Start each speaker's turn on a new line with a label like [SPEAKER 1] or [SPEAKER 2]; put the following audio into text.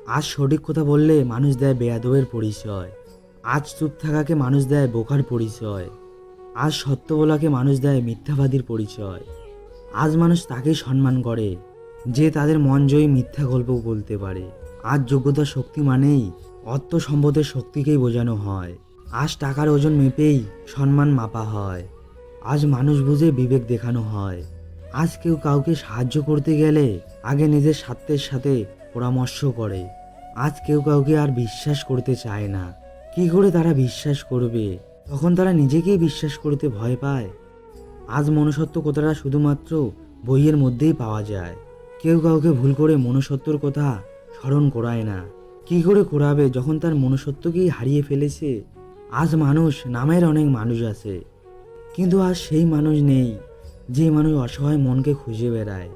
[SPEAKER 1] আজ সঠিক কথা বললে মানুষ দেয় বেয়াদবের পরিচয়। আজ চুপ থাকাকে মানুষ দেয় বোকার পরিচয়। আজ সত্য বলাকে মানুষ দেয় মিথ্যাবাদীর পরিচয়। আজ মানুষ তাকেই সম্মান করে যে তাদের মন জয়ী মিথ্যা গল্প বলতে পারে। আজ যোগ্যতার শক্তি মানেই অর্থ সম্পদের শক্তিকেই বোঝানো হয়। আজ টাকার ওজন মেপেই সম্মান মাপা হয়। আজ মানুষ বুঝে বিবেক দেখানো হয়। আজ কেউ কাউকে সাহায্য করতে গেলে আগে নিজের স্বার্থের সাথে পরামর্শ করে। আজ কেউ কাউকে আর বিশ্বাস করতে চায় না। কি করে তারা বিশ্বাস করবে? তখন তারা নিজেকেই বিশ্বাস করতে ভয় পায়। আজ মনুষ্যত্ব কথাটা শুধুমাত্র বইয়ের মধ্যেই পাওয়া যায়। কেউ কাউকে ভুল করে মনুষ্যত্বর কথা স্মরণ করায় না। কি করে করাবে যখন তার মনুষ্যত্বকেই হারিয়ে ফেলেছে? আজ মানুষ নামের অনেক মানুষ আছে, কিন্তু আজ সেই মানুষ নেই যে মানুষ অসহায় মনকে খুঁজে বেড়ায়।